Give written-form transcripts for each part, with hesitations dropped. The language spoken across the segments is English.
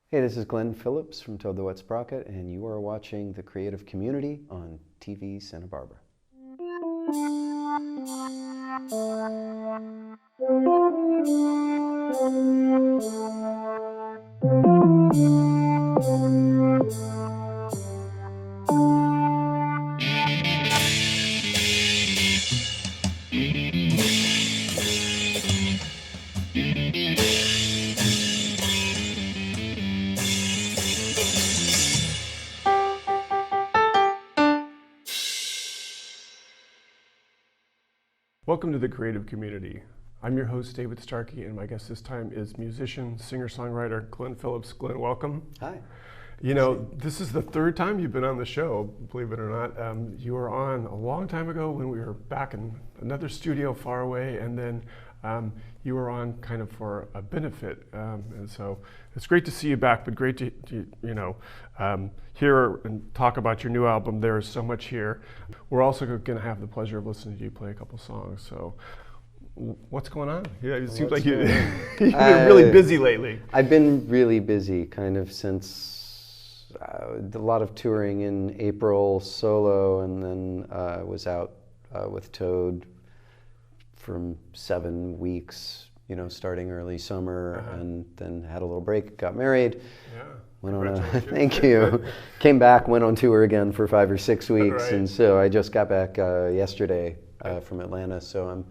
Hey, this is Glen Philips from Toad the Wet Sprocket, and you are watching The Creative Community on TV Santa Barbara. Welcome to The Creative Community. I'm your host, David Starkey, and my guest this time is musician, singer-songwriter Glen Philips. Glen, welcome. Hi. You know, this is the third time you've been on the show, believe it or not. You were on a long time ago when we were back in another studio far away, and then you were on kind of for a benefit. And so it's great to see you back, but great to hear and talk about your new album. There is so much here. We're also going to have the pleasure of listening to you play a couple songs. So what's going on? Yeah, it seems like you've been really busy lately. I've been really busy kind of since a lot of touring in April solo, and then I was out with Toad for 7 weeks, starting early summer, and then had a little break, got married. Yeah. Went on thank you. Came back, went on tour again for 5 or 6 weeks, right. And so I just got back yesterday from Atlanta. So I'm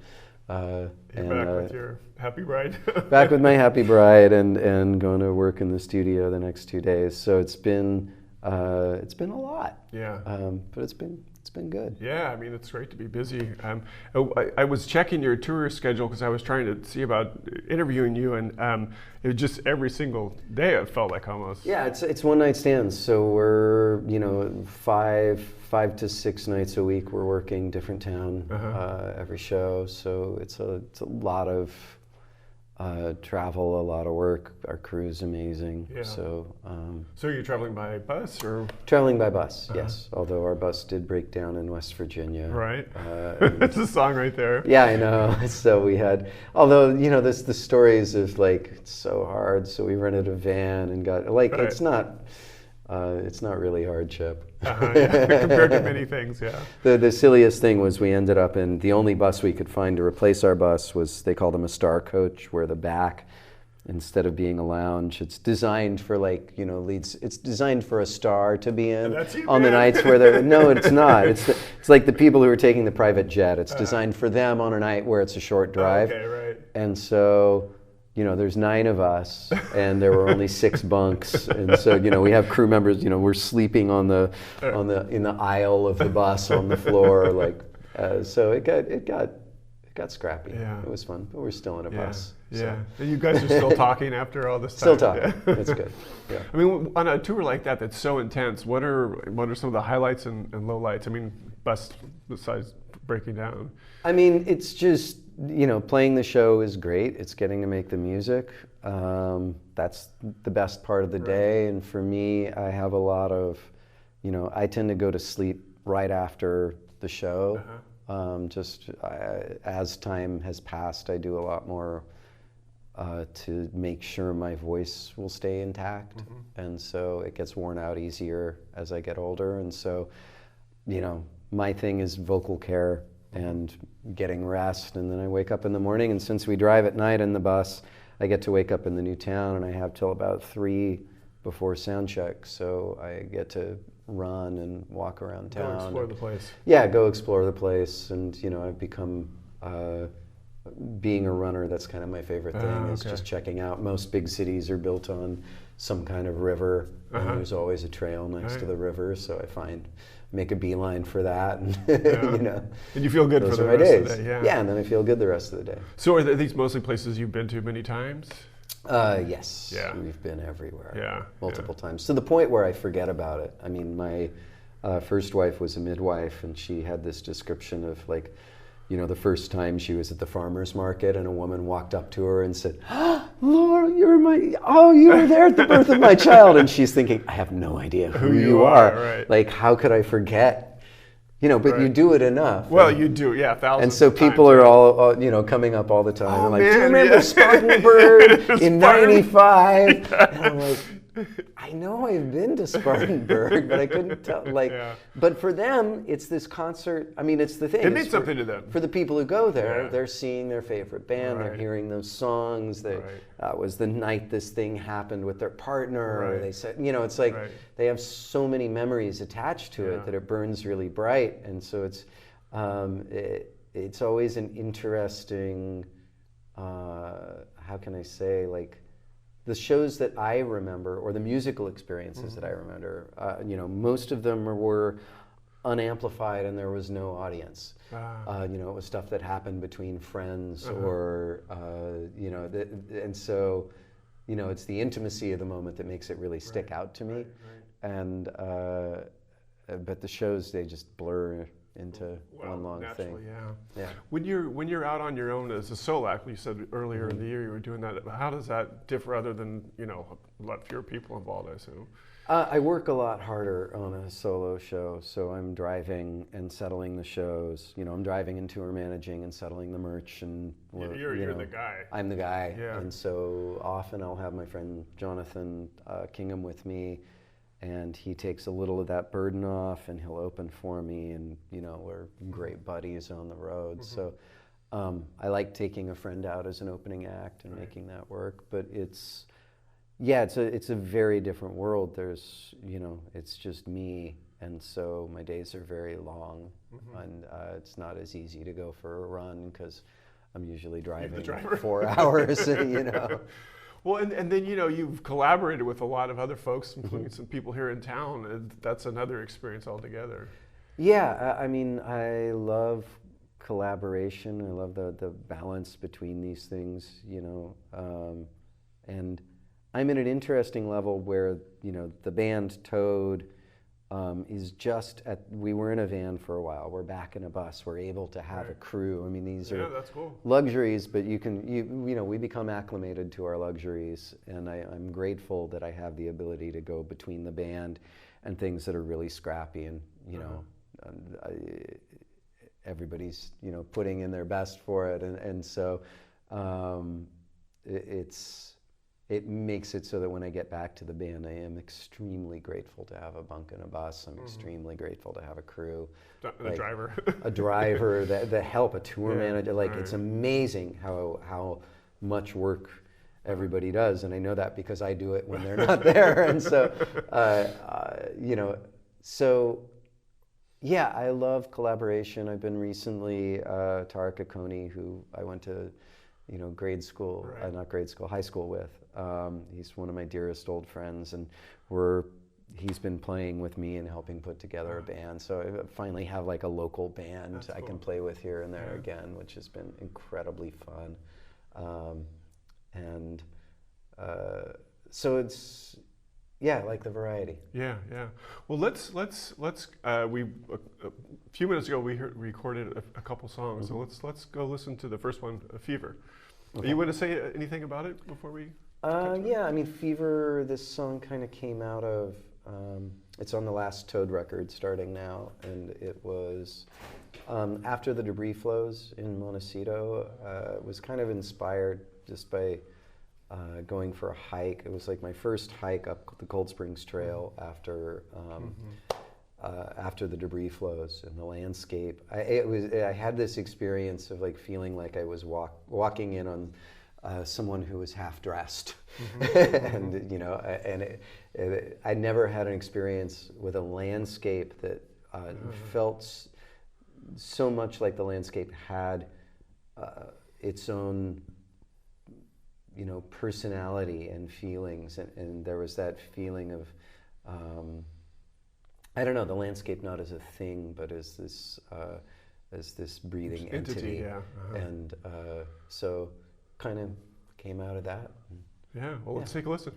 back with your happy bride. Back with my happy bride, and going to work in the studio the next 2 days. So it's been a lot. Yeah. But it's been good. Yeah, I mean, it's great to be busy. I was checking your tour schedule because I was trying to see about interviewing you, and it was just every single day it felt like almost. Yeah, it's one night stands. So we're 5 to 6 nights a week. We're working different town every show. So it's a lot of travel, a lot of work. Our crew's amazing. Yeah. So you're traveling by bus or? Traveling by bus, yes. Although our bus did break down in West Virginia. Right. That's a song right there. Yeah, I know. So we had, although there's the stories of like it's so hard. So we rented a van and got right. It's not really hardship. Compared to many things, yeah. The silliest thing was we ended up in the only bus we could find to replace our bus was, they call them a star coach, where the back, instead of being a lounge, it's designed for leads. It's designed for a star to be in on the nights where they're. No, it's not. It's like the people who are taking the private jet. It's designed for them on a night where it's a short drive. Okay, right. And so. There's 9 of us, and there were only 6 bunks, and so we have crew members. We're sleeping in the aisle of the bus on the floor, so it got scrappy. Yeah. It was fun, but we're still in a bus. Yeah, so. And you guys are still talking after all this time. Still talking. Yeah. That's good. Yeah. I mean, on a tour like that that's so intense, what are some of the highlights and lowlights? I mean, besides breaking down. I mean, it's just. Playing the show is great. It's getting to make the music. That's the best part of the day. And for me, I have a lot of, I tend to go to sleep right after the show. As time has passed, I do a lot more to make sure my voice will stay intact. And so it gets worn out easier as I get older. And so, my thing is vocal care and getting rest, and then I wake up in the morning, and since we drive at night in the bus, I get to wake up in the new town, and I have till about 3 before sound check, so I get to run and walk around town. Go explore the place. Yeah, go explore the place, and I've become, being a runner, that's kind of my favorite thing, is just checking out. Most big cities are built on some kind of river, and there's always a trail next to the river, so I make a beeline for that, and And you feel good for the rest of the day, yeah, and then I feel good the rest of the day. So are these mostly places you've been to many times? Yes. Yeah. We've been everywhere. Multiple times, to the point where I forget about it. I mean, my first wife was a midwife, and she had this description of the first time she was at the farmer's market, and a woman walked up to her and said, "Oh, Laura, you were there at the birth of my child." And she's thinking, I have no idea who you are. Right. Like, how could I forget? But you do it enough. Well, you do, yeah, thousands And so of people times, are all, coming up all the time. Oh, and like, man, do you remember Spartanburg in '95? And I'm like, I know I've been to Spartanburg, but I couldn't tell. Like, but for them, it's this concert. I mean, it's the thing. It means something to them. For the people who go there, they're seeing their favorite band. They're hearing those songs. That was the night this thing happened with their partner. Or they said, you know, it's like they have so many memories attached to it that it burns really bright. And so it's always an interesting. How can I say, like, the shows that I remember, or the musical experiences that I remember, you know, most of them were unamplified and there was no audience. You know, it was stuff that happened between friends or, you know, and so, you know, it's the intimacy of the moment that makes it really stick out to me. And, but the shows, they just blur into one long thing. Yeah. When you're out on your own as a solo act, you said earlier in the year you were doing that. How does that differ, other than, you know, a lot fewer people involved, I assume? I work a lot harder on a solo show, so I'm driving and settling the shows. You know, I'm driving and tour managing and settling the merch, and you're the guy. I'm the guy, and so often I'll have my friend Jonathan Kingham with me. And he takes a little of that burden off, and he'll open for me, and you know, we're great buddies on the road. So I like taking a friend out as an opening act and making that work. But it's a very different world. There's, you know, it's just me, and so my days are very long, and it's not as easy to go for a run because I'm usually driving 4 hours, you know. Well, and then, you know, you've collaborated with a lot of other folks, including some people here in town, and that's another experience altogether. Yeah, I mean, I love collaboration. I love the balance between these things, you know. And I'm at an interesting level where, you know, the band Toad is just we were in a van for a while. We're back in a bus. We're able to have a crew. I mean, these are that's cool. Luxuries, but you know, we become acclimated to our luxuries, and I'm grateful that I have the ability to go between the band and things that are really scrappy, and you know, everybody's, you know, putting in their best for it, and so it makes it so that when I get back to the band, I am extremely grateful to have a bunk in a bus. I'm extremely grateful to have a crew. A driver. A driver, the help, a tour manager. Like, it's amazing how much work everybody does. And I know that because I do it when they're not there. And so, you know, so yeah, I love collaboration. I've been recently, Tara Coney, who I went to, you know, high school with. He's one of my dearest old friends, and he's been playing with me and helping put together a band. So I finally have like a local band I can play with here and there again, which has been incredibly fun. So it's, I like the variety. Yeah. Well, let's a few minutes ago we recorded a couple songs, so let's go listen to the first one, Fever. Okay. You want to say anything about it before we? Yeah, I mean, Fever, this song kind of came out of, it's on the last Toad record, Starting Now, and it was after the debris flows in Montecito. It was kind of inspired just by going for a hike. It was like my first hike up the Cold Springs Trail after the debris flows and the landscape. I had this experience of like feeling like I was walking in on someone who was half dressed, and you know, I never had an experience with a landscape that felt so much like the landscape had its own, you know, personality and feelings, and there was that feeling of I don't know, the landscape not as a thing, but as this breathing entity. And so kind of came out of that. Yeah, well, let's take a listen.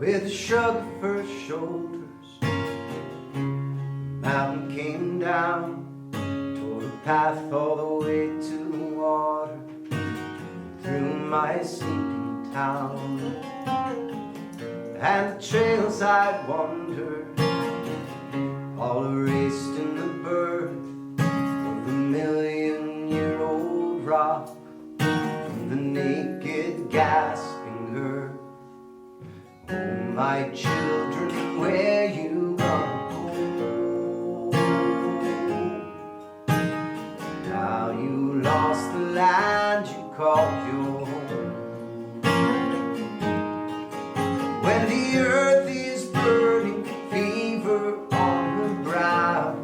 With a shrug of her shoulders, the mountain came down, toward a path all the way to the water, through my sleeping town. And the trails I'd wandered, all erased in the birth of the million-year-old rock, from the naked gasping earth. Oh, my children, where you gonna go? Now you lost the land you called your home. When the earth is burning, fever on her brow,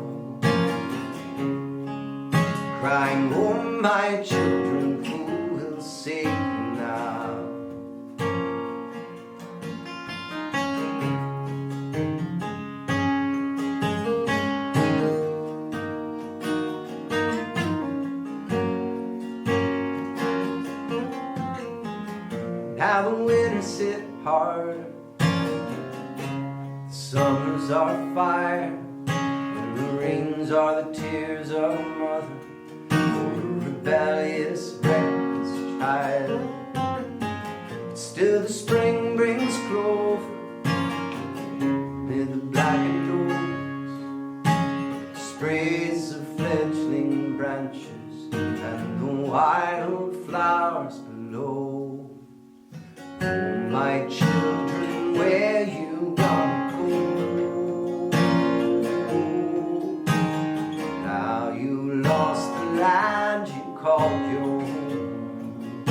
crying, oh, my children, who will save you now? Now the winters hit harder, the summers are fire, and the rains are the tears of a mother for a rebellious, reckless child. But still the spring brings clover amid the blackened oaks, sprays of fledgling branches and the wild flowers below. Oh, my children, where you gonna go? Now you lost the land you called your home.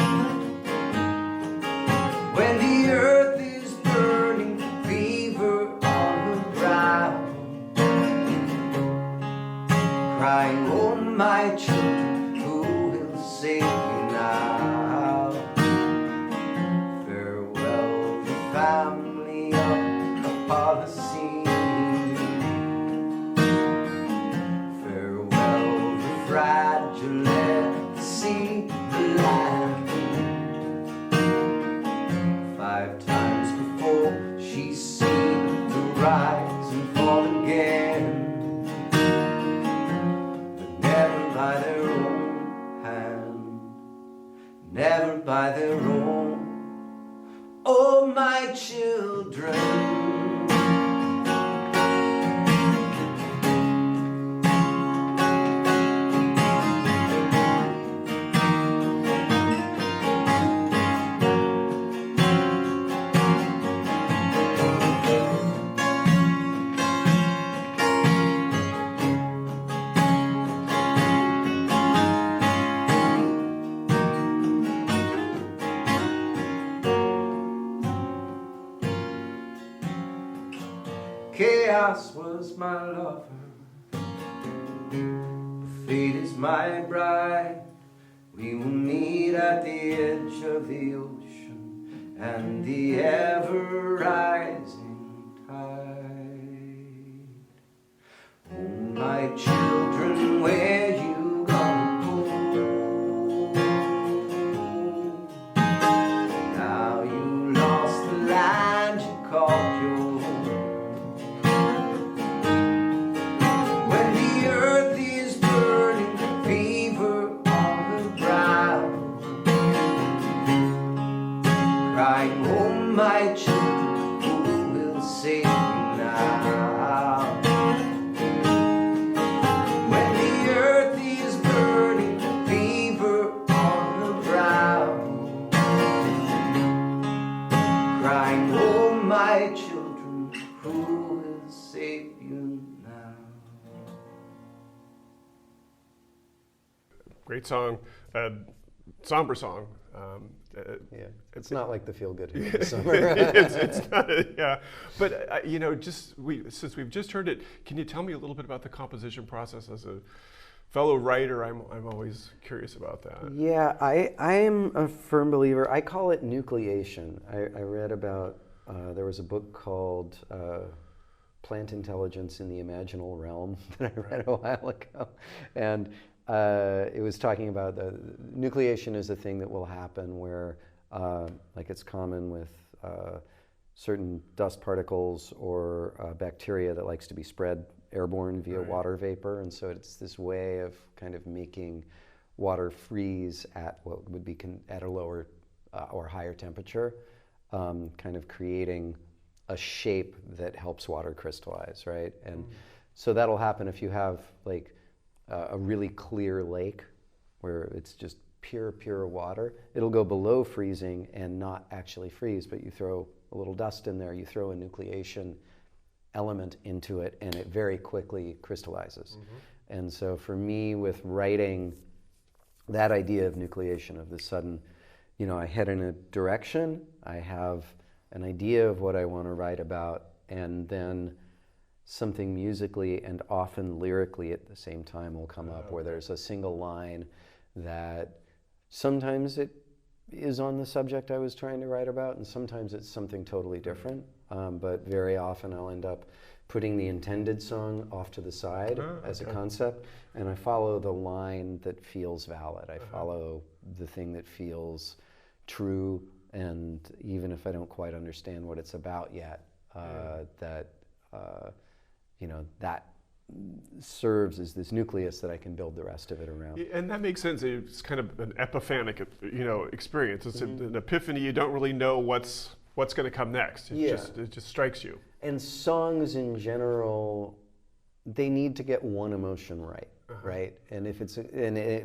When the earth is burning, fever on her brow, crying, oh, my children, who will save you now? Family of a policy, farewell the fragile, let the sea the land. 5 times before she's seen the rise and fall again, but never by their own hand, never by their own. Oh, my children, chaos was my lover, fate is my bride. We will meet at the edge of the ocean and the ever-rising tide. Oh, my children, where you gonna go? Now you lost the land you called your home. Crying, oh, my children, who will save you now? When the earth is burning, fever on the brow, crying, oh, my children, who will save you now? Great song, somber song. Yeah, it's not like the feel-good hymn of summer. it's not, yeah. But you know, since we've just heard it, can you tell me a little bit about the composition process? As a fellow writer, I'm always curious about that. Yeah, I am a firm believer. I call it nucleation. I read about there was a book called Plant Intelligence in the Imaginal Realm that I read a while ago, and it was talking about nucleation is a thing that will happen where, like it's common with certain dust particles or bacteria that likes to be spread airborne via water vapor. And so it's this way of kind of making water freeze at what would be at a lower or higher temperature, kind of creating a shape that helps water crystallize, right? And so that'll happen if you have like a really clear lake where it's just pure water. It'll go below freezing and not actually freeze, but you throw a little dust in there, you throw a nucleation element into it, and it very quickly crystallizes. And so for me, with writing, that idea of nucleation, of the sudden, you know, I head in a direction, I have an idea of what I want to write about, and then something musically and often lyrically at the same time will come up, where there's a single line that sometimes it is on the subject I was trying to write about, and sometimes it's something totally different. But very often I'll end up putting the intended song off to the side as a concept, and I follow the line that feels valid. I follow the thing that feels true, and even if I don't quite understand what it's about yet, you know, that serves as this nucleus that I can build the rest of it around. And that makes sense. It's kind of an epiphanic, you know, experience. It's an epiphany. You don't really know what's going to come next. It just strikes you. And songs in general, they need to get one emotion right, right? And if it's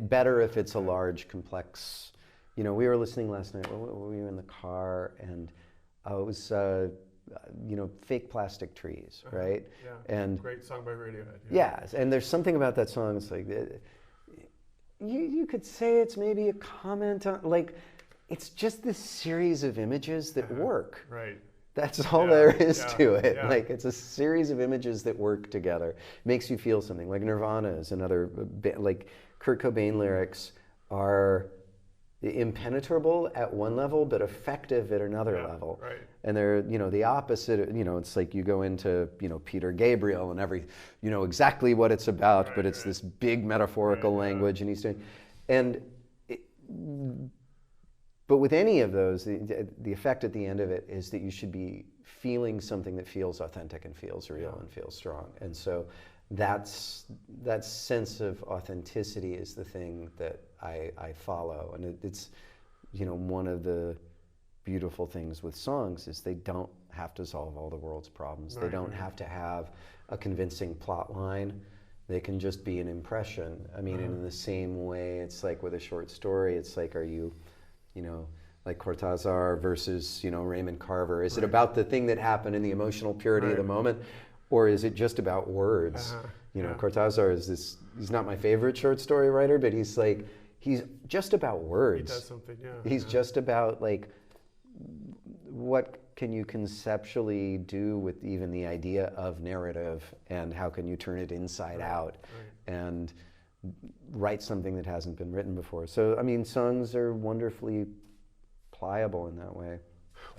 better if it's a large, complex. You know, we were listening last night. We were in the car, and it was you know, Fake Plastic Trees, right? Yeah. And great song by Radiohead. Yeah. And there's something about that song. It's like you could say it's maybe a comment on, like, it's just this series of images that work. Right. That's all there is to it. Like, it's a series of images that work together. Makes you feel something. Like Nirvana is another, like Kurt Cobain lyrics are impenetrable at one level, but effective at another level. Right. And they're, you know, the opposite. You know, it's like you go into, you know, Peter Gabriel and you know exactly what it's about, but it's this big metaphorical language, and he's doing, but with any of those, the effect at the end of it is that you should be feeling something that feels authentic and feels real and feels strong. And so that sense of authenticity is the thing that I follow. And it's, you know, one of the beautiful things with songs is they don't have to solve all the world's problems. They don't have to have a convincing plot line. They can just be an impression. I mean, in the same way, it's like with a short story, it's like, are you know, like Cortázar versus, you know, Raymond Carver. Is it about the thing that happened in the emotional purity of the moment, or is it just about words? You know, Cortázar is this, he's not my favorite short story writer, but he's just about words. He does something, He's just about, like, what can you conceptually do with even the idea of narrative, and how can you turn it inside out and write something that hasn't been written before. So, I mean, songs are wonderfully pliable in that way.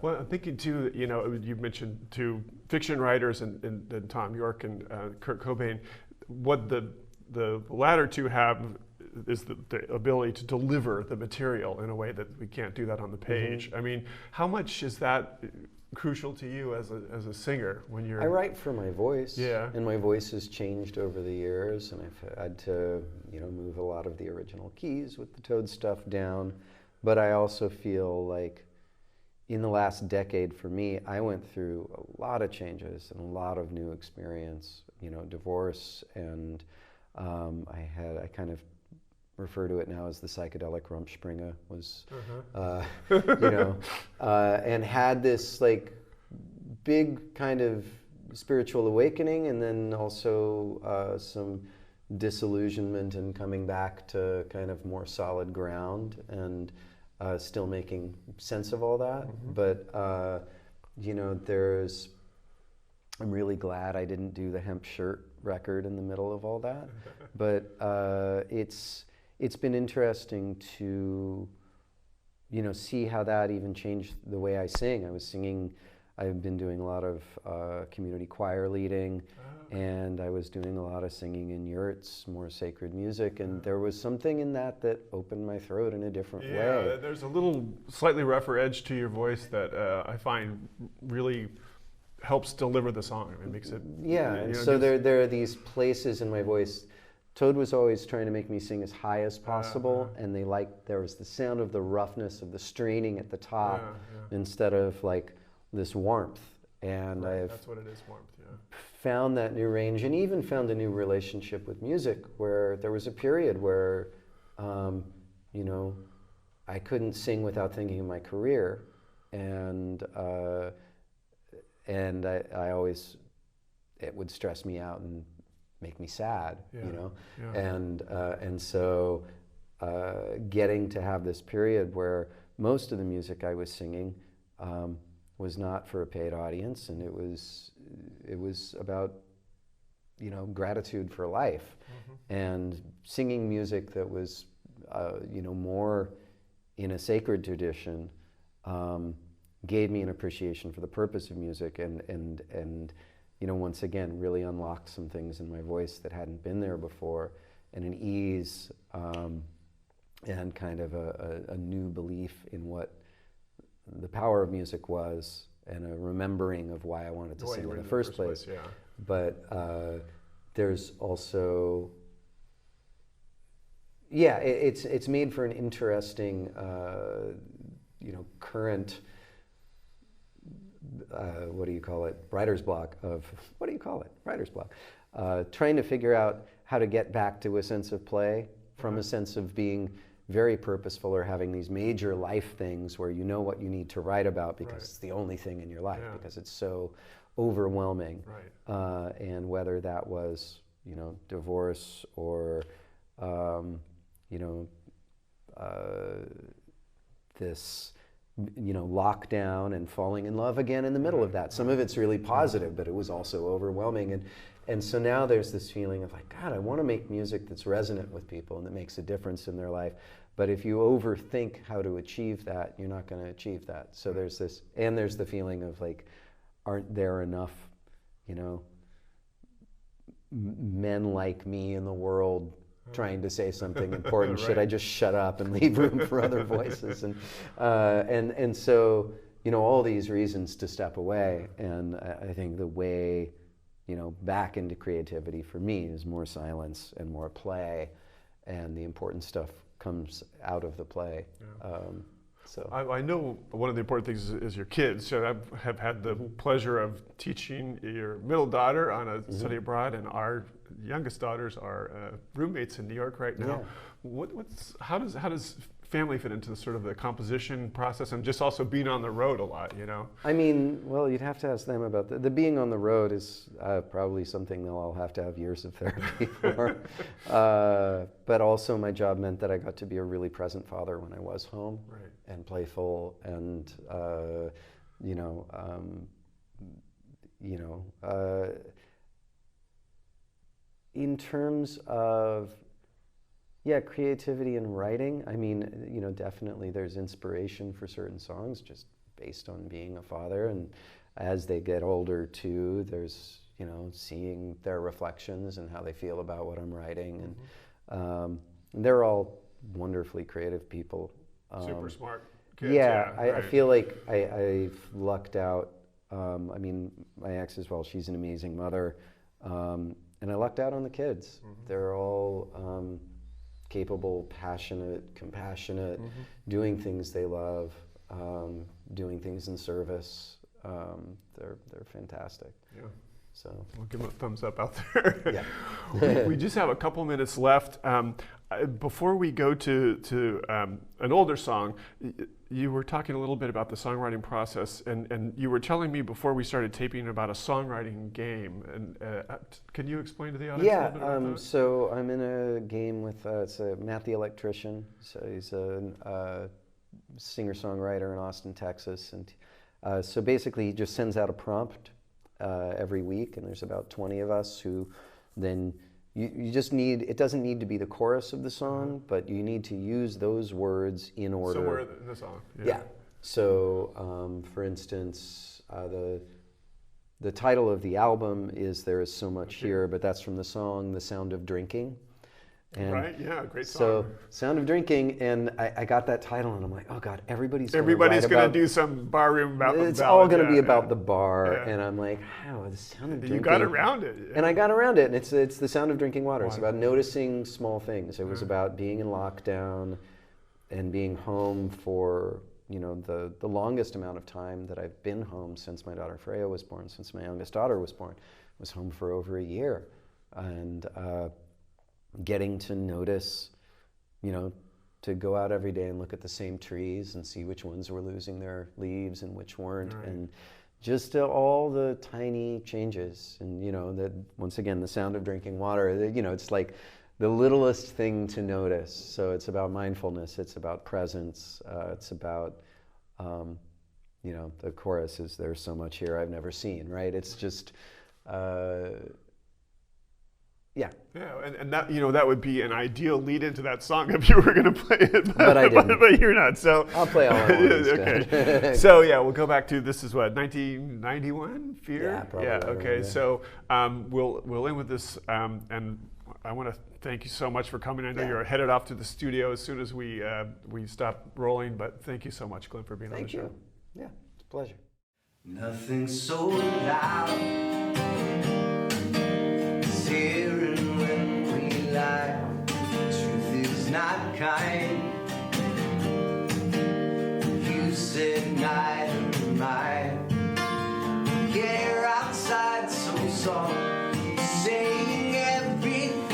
Well, I'm thinking too, you know, you mentioned two fiction writers and Tom York and Kurt Cobain. What the latter two have is the ability to deliver the material in a way that we can't do that on the page. I mean, how much is that crucial to you as a singer when you're... I write for my voice, and my voice has changed over the years, and I've had to, you know, move a lot of the original keys with the Toad stuff down. But I also feel like in the last decade for me, I went through a lot of changes and a lot of new experience, you know, divorce, and I kind of refer to it now as the psychedelic Rumspringa, was, you know, and had this like big kind of spiritual awakening, and then also some disillusionment and coming back to kind of more solid ground, and still making sense of all that. But, you know, I'm really glad I didn't do the hemp shirt record in the middle of all that. But it's been interesting to, you know, see how that even changed the way I sing. I was singing I've been doing a lot of community choir leading, and I was doing a lot of singing in yurts, more sacred music, and there was something in that that opened my throat in a different way. Yeah, there's a little slightly rougher edge to your voice that I find really helps deliver the song. It makes it... Yeah, and so there are these places in my voice. Toad was always trying to make me sing as high as possible, and there was the sound of the roughness of the straining at the top instead of like this warmth. And that's what it is, warmth, found that new range, and even found a new relationship with music, where there was a period where, you know, I couldn't sing without thinking of my career, and I always, it would stress me out and make me sad, you know, and so getting to have this period where most of the music I was singing was not for a paid audience, and it was about, you know, gratitude for life, and singing music that was, you know, more in a sacred tradition, gave me an appreciation for the purpose of music, and you know, once again, really unlocked some things in my voice that hadn't been there before, and an ease and kind of a new belief in what the power of music was, and a remembering of why I wanted to sing in the first place. But there's also, it's made for an interesting, you know, current, what do you call it? Writer's block of, what do you call it? Writer's block. Trying to figure out how to get back to a sense of play from a sense of being very purposeful, or having these major life things where you know what you need to write about because it's the only thing in your life, because it's so overwhelming. And whether that was, you know, divorce or, you know, this, you know, lockdown and falling in love again in the middle of that. Some of it's really positive, but it was also overwhelming. And so now there's this feeling of like, God, I want to make music that's resonant with people and that makes a difference in their life. But if you overthink how to achieve that, you're not going to achieve that. So there's this, and there's the feeling of like, aren't there enough, you know, men like me in the world trying to say something important? Should I just shut up and leave room for other voices? And so, you know, all these reasons to step away. And I think the way, you know, back into creativity for me is more silence and more play, and the important stuff comes out of the play. So I know one of the important things is your kids. So I have had the pleasure of teaching your middle daughter on a study abroad, and our youngest daughters are roommates in New York right now. How does family fit into the sort of the composition process, and just also being on the road a lot, you know? I mean, well, you'd have to ask them about the being on the road is probably something they'll all have to have years of therapy for. But also my job meant that I got to be a really present father when I was home, and playful, and in terms of creativity and writing, I mean, you know, definitely there's inspiration for certain songs just based on being a father, and as they get older too, there's, you know, seeing their reflections and how they feel about what I'm writing, and they're all wonderfully creative people. Super smart kids. I feel like I've lucked out. I mean, my ex as well, she's an amazing mother, and I lucked out on the kids. They're all capable, passionate, compassionate, doing things they love, doing things in service. They're fantastic. So we'll give them a thumbs up out there. We just have a couple minutes left. Before we go to an older song, you were talking a little bit about the songwriting process, and you were telling me before we started taping about a songwriting game. And can you explain to the audience a little bit about that? So I'm in a game with it's Matt the Electrician. So he's a singer-songwriter in Austin, Texas, and so basically he just sends out a prompt every week, and there's about 20 of us who then you just need, it doesn't need to be the chorus of the song, but you need to use those words in order. Somewhere in the song. So, for instance, the title of the album is "There Is So Much Here," but that's from the song "The Sound of Drinking." And right, yeah, great song. So, Sound of Drinking, and I got that title, and I'm like, oh God, everybody's going to do some barroom about it's all going to be about the bar, and I'm like, how, the sound of drinking. You got around it. And I got around it, and it's the sound of drinking water. It's about noticing small things. It was about being in lockdown and being home for, you know, the longest amount of time that I've been home since my daughter Freya was born, since my youngest daughter was born. I was home for over a year. And getting to notice, you know, to go out every day and look at the same trees and see which ones were losing their leaves and which weren't. Right. And just all the tiny changes. And, you know, that once again, the sound of drinking water, you know, it's like the littlest thing to notice. So it's about mindfulness, it's about presence, it's about, you know, the chorus is "There's so much here I've never seen," right? It's just, yeah. Yeah, and that, you know, that would be an ideal lead into that song if you were going to play it. But I didn't. But you're not, so. I'll play all I want. Okay. So, yeah, we'll go back to, this is what, 1991? Fear? Yeah, probably. Yeah, okay. So we'll end with this, and I want to thank you so much for coming. I know you're headed off to the studio as soon as we stop rolling, but thank you so much, Glen, for being on the show. Thank you. Yeah, it's a pleasure. Nothing so loud as hearing when we lie. Truth is not kind. You said neither am I. Get outside so soft, saying everything.